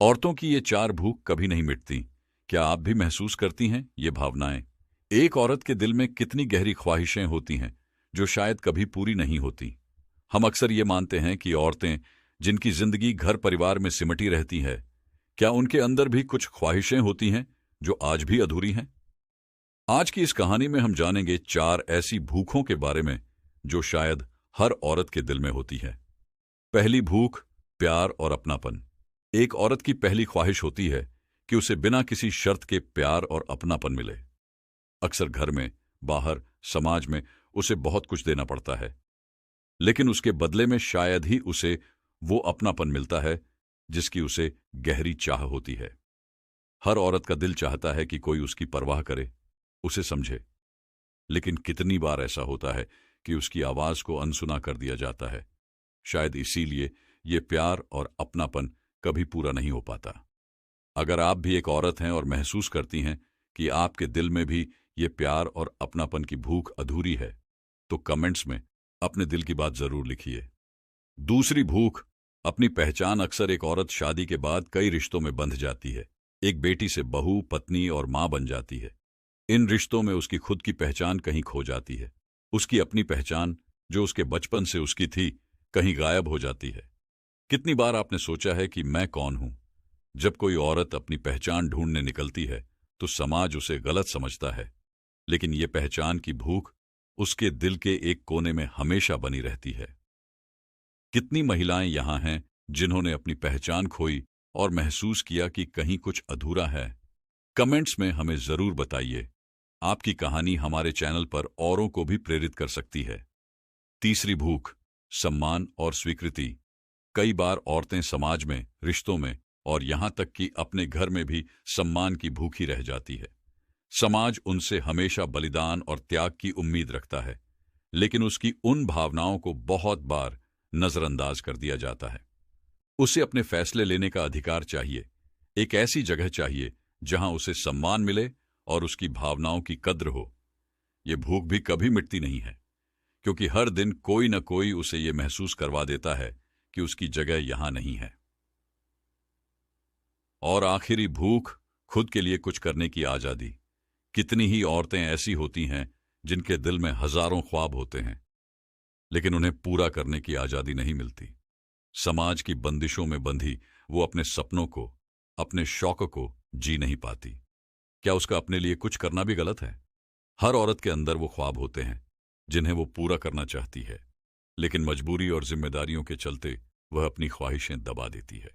औरतों की ये चार भूख कभी नहीं मिटती। क्या आप भी महसूस करती हैं ये भावनाएं? एक औरत के दिल में कितनी गहरी ख्वाहिशें होती हैं जो शायद कभी पूरी नहीं होती। हम अक्सर ये मानते हैं कि औरतें जिनकी जिंदगी घर परिवार में सिमटी रहती है, क्या उनके अंदर भी कुछ ख्वाहिशें होती हैं जो आज भी अधूरी हैं? आज की इस कहानी में हम जानेंगे चार ऐसी भूखों के बारे में जो शायद हर औरत के दिल में होती है। पहली भूख, प्यार और अपनापन। एक औरत की पहली ख्वाहिश होती है कि उसे बिना किसी शर्त के प्यार और अपनापन मिले। अक्सर घर में, बाहर, समाज में उसे बहुत कुछ देना पड़ता है, लेकिन उसके बदले में शायद ही उसे वो अपनापन मिलता है जिसकी उसे गहरी चाह होती है। हर औरत का दिल चाहता है कि कोई उसकी परवाह करे, उसे समझे, लेकिन कितनी बार ऐसा होता है कि उसकी आवाज को अनसुना कर दिया जाता है। शायद इसीलिए ये प्यार और अपनापन कभी पूरा नहीं हो पाता। अगर आप भी एक औरत हैं और महसूस करती हैं कि आपके दिल में भी ये प्यार और अपनापन की भूख अधूरी है, तो कमेंट्स में अपने दिल की बात जरूर लिखिए। दूसरी भूख, अपनी पहचान। अक्सर एक औरत शादी के बाद कई रिश्तों में बंध जाती है। एक बेटी से बहू, पत्नी और मां बन जाती है। इन रिश्तों में उसकी खुद की पहचान कहीं खो जाती है। उसकी अपनी पहचान, जो उसके बचपन से उसकी थी, कहीं गायब हो जाती है। कितनी बार आपने सोचा है कि मैं कौन हूं? जब कोई औरत अपनी पहचान ढूंढने निकलती है तो समाज उसे गलत समझता है, लेकिन ये पहचान की भूख उसके दिल के एक कोने में हमेशा बनी रहती है। कितनी महिलाएं यहां हैं जिन्होंने अपनी पहचान खोई और महसूस किया कि कहीं कुछ अधूरा है? कमेंट्स में हमें जरूर बताइए। आपकी कहानी हमारे चैनल पर औरों को भी प्रेरित कर सकती है। तीसरी भूख, सम्मान और स्वीकृति। कई बार औरतें समाज में, रिश्तों में और यहां तक कि अपने घर में भी सम्मान की भूखी रह जाती है। समाज उनसे हमेशा बलिदान और त्याग की उम्मीद रखता है, लेकिन उसकी उन भावनाओं को बहुत बार नजरअंदाज कर दिया जाता है। उसे अपने फैसले लेने का अधिकार चाहिए। एक ऐसी जगह चाहिए जहां उसे सम्मान मिले और उसकी भावनाओं की कद्र हो। यह भूख भी कभी मिटती नहीं है, क्योंकि हर दिन कोई न कोई उसे यह महसूस करवा देता है कि उसकी जगह यहां नहीं है। और आखिरी भूख, खुद के लिए कुछ करने की आजादी। कितनी ही औरतें ऐसी होती हैं जिनके दिल में हजारों ख्वाब होते हैं, लेकिन उन्हें पूरा करने की आजादी नहीं मिलती। समाज की बंदिशों में बंधी वो अपने सपनों को, अपने शौक को जी नहीं पाती। क्या उसका अपने लिए कुछ करना भी गलत है? हर औरत के अंदर वो ख्वाब होते हैं जिन्हें वो पूरा करना चाहती है, लेकिन मजबूरी और जिम्मेदारियों के चलते वह अपनी ख्वाहिशें दबा देती है।